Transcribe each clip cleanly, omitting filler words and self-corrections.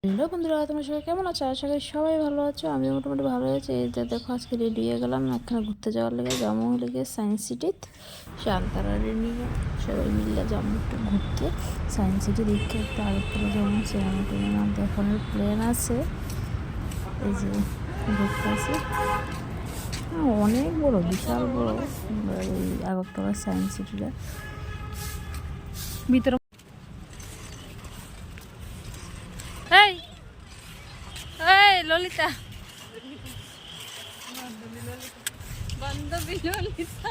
Hello বন্ধুরা, তোমরা সবাই কেমন আছো? আশা করি সবাই ভালো আছো। আমি মোটামুটি ভালো আছি। এই যে দেখো, আজকে রেডি হয়ে গেলাম এখানে ঘুরতে যাওয়ার লেগে, যাবো লেগে সায়েন্স সিটিত। শান্তারা নিয়ে সবাই মিলে যাবো একটু ঘুরতে সায়েন্স সিটি দেখতে। একটা আগরতলা যেমন সিনেমা টিনেমা দেখানোর প্ল্যান আছে। এই যে দেখতে আছে, অনেক বড়, বিশাল বড় এই আগরতলা সায়েন্স সিটিটা। ভিতরে ললিতা, বান্ধবী ললিতা,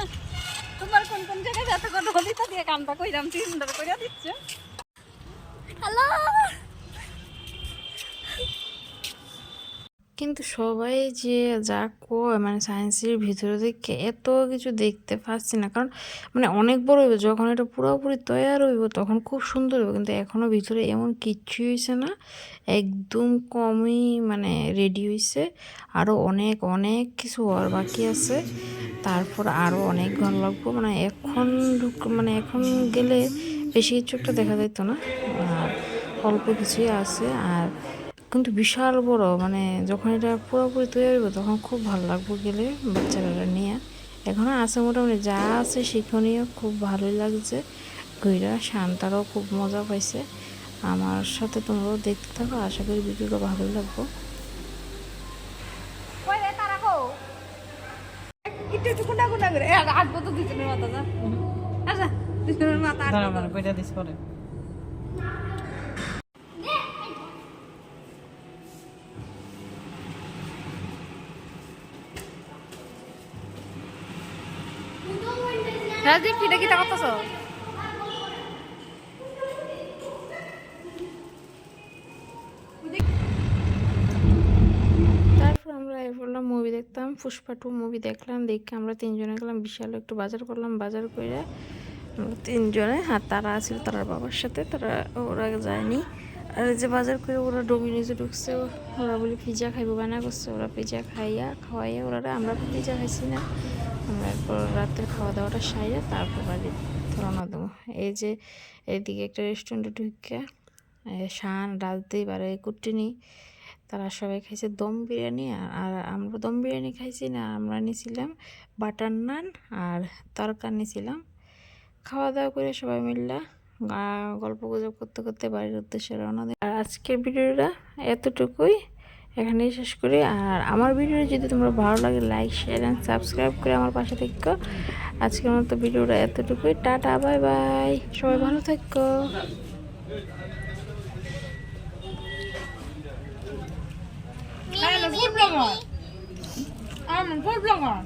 তোমার কোন কোন জায়গায় যাতে কথা ললিতা দিয়ে কানটা কইরাম সুন্দর কইরা দিচ্ছ। হ্যালো। কিন্তু সবাই যে যা কয়, মানে সায়েন্সের ভিতরে থেকে এত কিছু দেখতে পাচ্ছি না, কারণ মানে অনেক বড় হইব, যখন এটা পুরোপুরি তৈয়ার হইব তখন খুব সুন্দর হবে। কিন্তু এখনও ভিতরে এমন কিচ্ছু হয়েছে না, একদম কমই মানে রেডি হয়েছে। আরও অনেক অনেক কিছু হওয়ার বাকি আছে, তারপর আরও অনেক ঘন লাগবো। মানে এখন মানে এখন গেলে বেশি কিছু একটা দেখা যেত না, আর অল্প কিছুই আছে। আর কিন্তু বিশাল বড়, মানে যখন এটা পুরোপুরি তৈরি হইব তখন খুব ভালো লাগবে গেলে বাচ্চারা নিয়ে। এখনও আছে মোটামুটি যা আছে সেখানেও খুব ভালোই লাগছে ঘুরা। শান্তারাও খুব মজা পাইছে। আমার সাথে তোমরাও দেখতে থাকো, আশা করি ভিডিওটা ভালোই লাগবো। রাজদীপ, কিটা কিটা করতেছ? তারপর আমরা বললাম মুভি দেখতাম, পুষ্পা 2 মুভি দেখলাম। দেখে আমরা তিনজনে গেলাম বিশাল একটু বাজার করলাম। বাজার করে আমরা তিনজনে, আর তারা আছিল তার বাবার সাথে, ওরা যায়নি। আর যে বাজার করে ওরা ডোমিনোজে ঢুকছে, ওরা বলে পিজা খাইব, বানা করছে। ওরা পিজা খাওয়াইয়া ওরা, আমরা পিজা খাইছি না। আমরা এরপর রাতের খাওয়া দাওয়াটা সাইয়া তারপর বাড়ি রওনা দেবো। এই যে এইদিকে একটা রেস্টুরেন্টে ঢুকে শান, রাজদীপ আর কুট্টিনি তারা সবাই খাইছে দম বিরিয়ানি। আর আমরা দম বিরিয়ানি খাইছি না, আমরা নিয়েছিলাম বাটার নান আর তরকারি নিয়েছিলাম। খাওয়া দাওয়া করে সবাই মিললা গল্প গুজব করতে করতে বাড়ির উদ্দেশ্যে রওনা দেয়। আর আজকের ভিডিওটা এতটুকুই, এখানেই শেষ করি। আর আমার ভিডিও যদি তোমরা ভালো লাগে, লাইক শেয়ার অ্যান্ড সাবস্ক্রাইব করে আমার পাশে থেকো। আজকের মতো ভিডিওটা এতটুকুই, টাটা, বাই বাই, সবাই ভালো থেকো। I'm a food blogger.